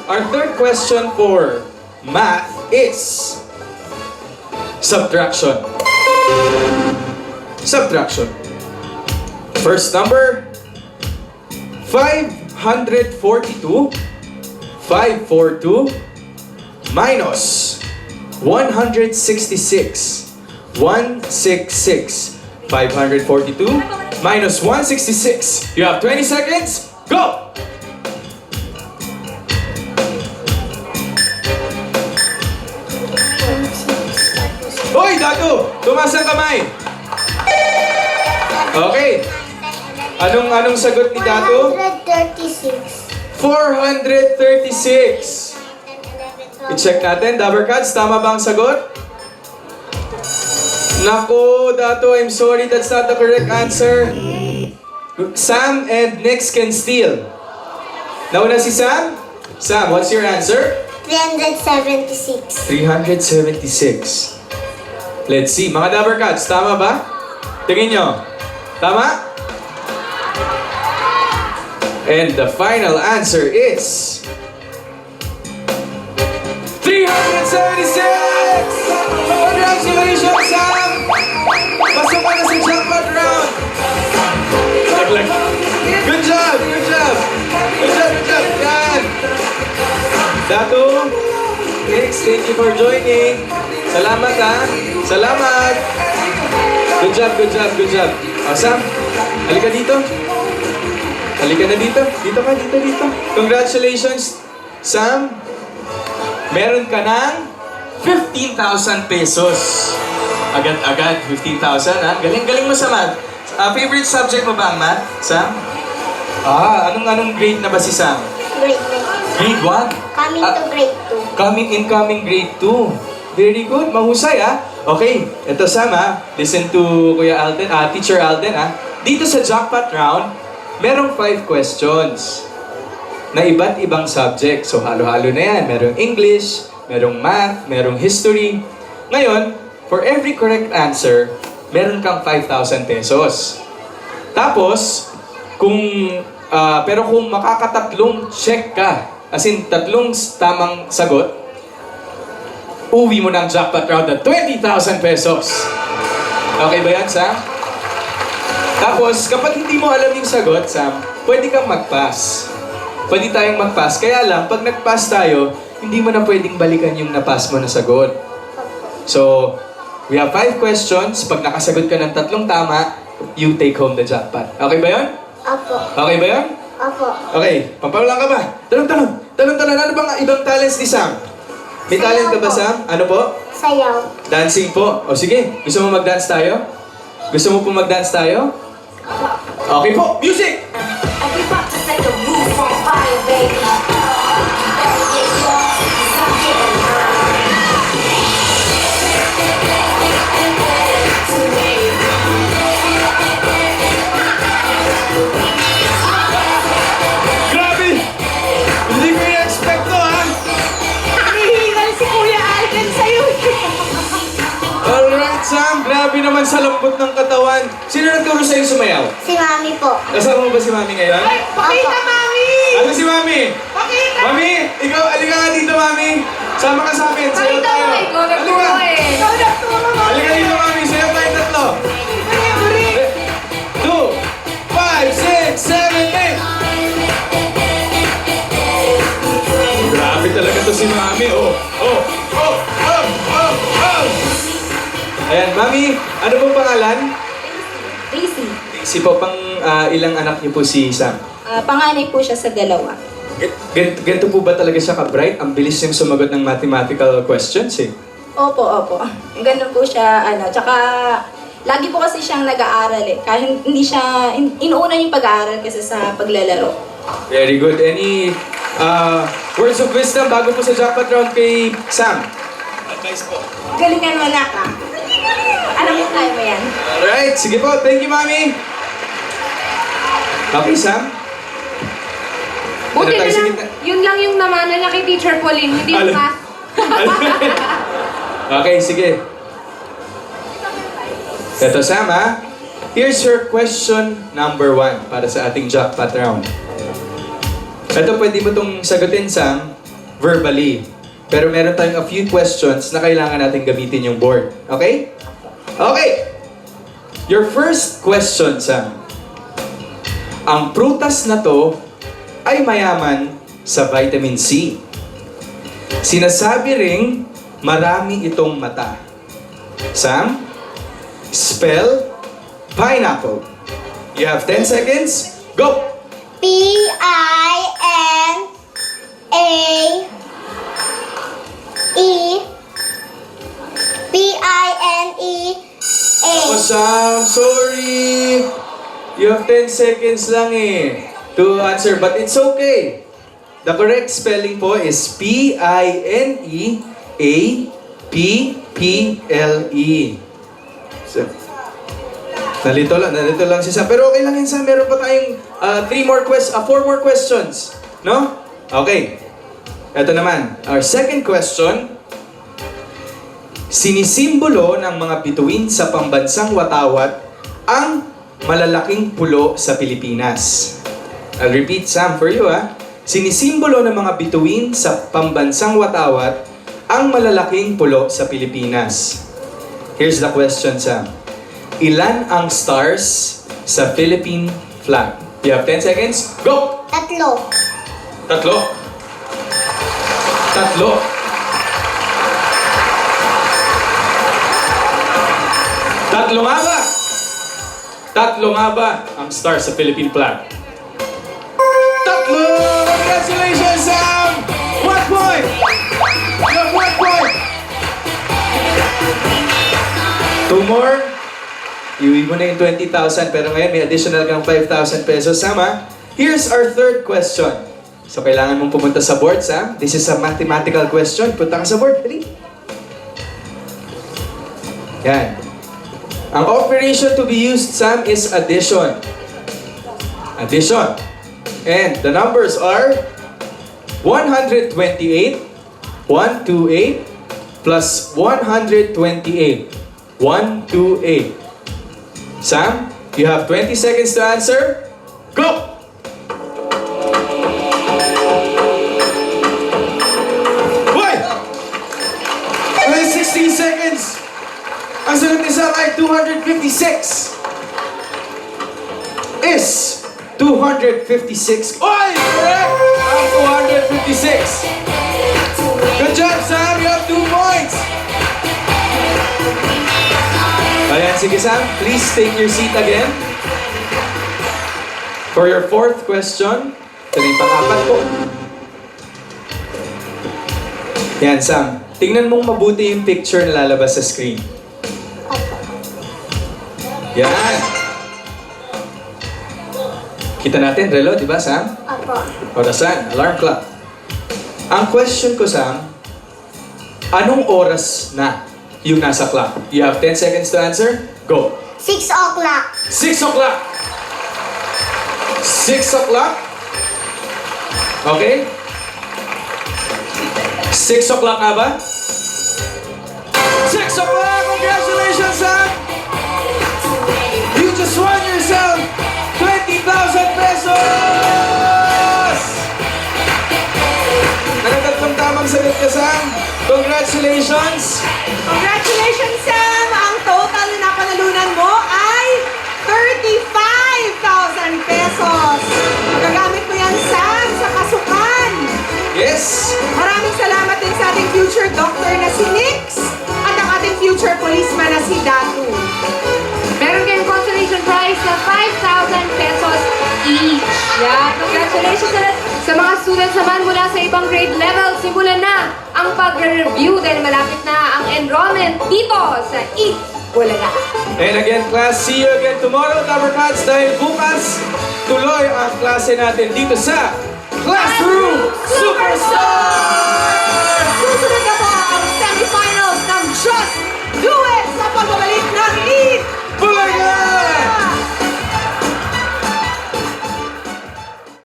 Our third question for math is subtraction. Subtraction. First number, 542 minus 166. 166. 542 minus 166. You have 20 seconds. Go! Hoy, Dato! Tumaas ang kamay! Okay. Anong sagot ni Dato? 136. 436. I-check natin. Dabbercats, tama ba ang sagot? Nako, Dato, I'm sorry. That's not the correct answer. Sam and Nix can steal. Nauna si Sam? Sam, what's your answer? 376. 376. Let's see. Mga Dabbercats, tama ba? Tingin nyo. Tama? And the final answer is 376! Congratulations, Sam! Pasok ka na sa jackpot round! Good job! Good job! Good job! Good job! Yan! Dato, Nix, thank you for joining. Salamat, ha? Salamat! Good job, good job, good job. Oh, Sam, halika dito. Halika na dito. Dito ka, dito. Congratulations, Sam. Meron ka ng 15,000 pesos. Agad-agad, 15,000, ha? Galing-galing mo sa math. Favorite subject mo ba ang math, Sam? Anong grade na ba si Sam? Grade Grade 1? Coming to grade 2. Incoming grade 2. Very good. Mahusay, ha? Okay. Ito, Sam, ha? Listen to Kuya Alden, Teacher Alden, ha? Dito sa jackpot round, merong 5 questions na iba't ibang subject. So, halo-halo na yan. Merong English, merong math, merong history. Ngayon, for every correct answer, meron kang 5,000 pesos. Tapos, pero kung makakatatlong check ka, as in tatlong tamang sagot, uwi mo ng jackpot round na 20,000 pesos. Okay ba yan, Sam? Tapos, kapag hindi mo alam yung sagot, Sam, pwede kang mag-pass. Pwede tayong mag-pass. Kaya lang, pag nag-pass tayo, hindi mo na pwedeng balikan yung na-pass mo na sagot. So, we have 5 questions. Pag nakasagot ka ng 3 tama, you take home the jackpot. Okay ba yun? Opo. Okay ba yun? Opo. Okay, pampawalan ka ba? Talon. Ano bang ibang talents ni Sam? May talent ka ba, Sam? Ano po? Sayaw. Dancing po. O sige, gusto mo mag-dance tayo? Gusto mo po mag-dance tayo? Okay po, music! Everybody take a move on fire, baby. Grabe! Hindi ko i-expect to, ha? Hinihingal si Kuya Alden sa'yo. Alright, Sam. Grabe naman sa lambot ng katawan. Sino nagturo sa'yo sumayaw? Si Mami po. Kasama mo ba si Mami ngayon? Ay, pakita, Mami! Ano si Mami? Pakita! Mami, ikaw, alika nga dito, Mami. Sama ka sa amin. Sayaw Pakita tayo. mo, ikaw nagturo Halika. eh. Ikaw nagturo, Mami. Halika dito, Mami. Sayaw tayo tatlo. Uri. 2, 5, 6, 7, 8. Grabe talaga to si Mami. Oh. Ayan, Mami, ano pong pangalan? Daisy. Si po, ilang anak niyo po si Sam? Panganay po siya sa dalawa. Ganito po ba talaga siya ka-bright? Ang bilis niyang sumagot ng mathematical questions eh. Opo. Ganun po siya, Tsaka, lagi po kasi siyang nag-aaral eh. Kahit hindi siya, inuuna yung pag-aaral kasi sa paglalaro. Very good. Any words of wisdom bago po sa jackpot round kay Sam? Advice po. Galingan mo na ka. Alam mo, kaya mo yan. Alright, sige po. Thank you, Mami. Okay, Sam? Buti Ano na tayo, lang, sige. yun lang yung namana niya kay Teacher Pauline, hindi yung Alam. math. Okay, sige. Ito, Sam, ha? Here's your question number 1 para sa ating jackpot round. Ito, pwede mo itong sagutin, Sam. verbally. Pero meron tayong a few questions na kailangan natin gamitin yung board. Okay? Okay! Your first question, Sam. Ang prutas na to ay mayaman sa vitamin C. Sinasabi ring marami itong mata. Sam, spell pineapple. You have 10 seconds. Go! P-I-N-A-E P-I-N-E-A Oh, Sam, sorry. You have 10 seconds lang to answer, but it's okay. The correct spelling po is P-I-N-E-A-P-P-L-E. So, nalito lang si Sam. Pero okay lang yun, Sam. Meron pa tayong 4 more questions. No? Okay. Ito naman. Our second question. Sinisimbolo ng mga bituin sa pambansang Watawat ang malalaking pulo sa Pilipinas. I'll repeat, Sam, for you, Sinisimbolo ng mga bituin sa pambansang Watawat ang malalaking pulo sa Pilipinas. Here's the question, Sam. Ilan ang stars sa Philippine flag? You have 10 seconds. Go! Tatlo. Tatlo. Tatlo nga ba ang star sa Philippine flag? Tatlo! Congratulations, Sam! 1 point! You have 1 point! 2 more. Iuwi mo na yung 20,000 pero ngayon may additional kang 5,000 pesos, Sam, Here's our third question. So kailangan mong pumunta sa board, Sam. This is a mathematical question. Punta ka sa board, dali. Yan. Ang operation to be used, Sam, is addition. Addition. And the numbers are 128, 128, plus 128, 128. Sam, you have 20 seconds to answer. Go! Wait! Only 16 seconds. Ang sagot ni Sam ay 256. Is 256. Oy! Correct! Ang 256. Good job, Sam! You have 2 points! Ayan, sige Sam, please take your seat again. For your fourth question, ito na yung pang-apat po. Yan, Sam. Tingnan mong mabuti yung picture na lalabas sa screen. Yan. Kita natin, relo, di ba, Sam? Opo. Orasan, alarm clock. Ang question ko, Sam, anong oras na yung nasa clock? You have 10 seconds to answer. Go. 6 o'clock. 6 o'clock. 6 o'clock? Okay? 6 o'clock nga ba? 6 o'clock! Congratulations, Sam! You just won yourself 20,000 pesos! Nakatatlong tamang sagot ka, Sam. Congratulations! Congratulations, Sam! Ang total na napanalunan mo ay 35,000 pesos. Magagamit mo yan, Sam, sa kasukan. Yes! Maraming salamat din sa ating future doctor na si Nix at ang ating future policeman na si Datu. Meron kayong consolation prize na 5,000 pesos each. Yeah, congratulations ulit. Sa mga students naman mula sa ibang grade level, simulan na ang pagre-review dahil malapit na ang enrollment dito sa Eat Bulaga. And again, class, see you again tomorrow, Covercats, dahil bukas tuloy ang klase natin dito sa Classroom Superstar!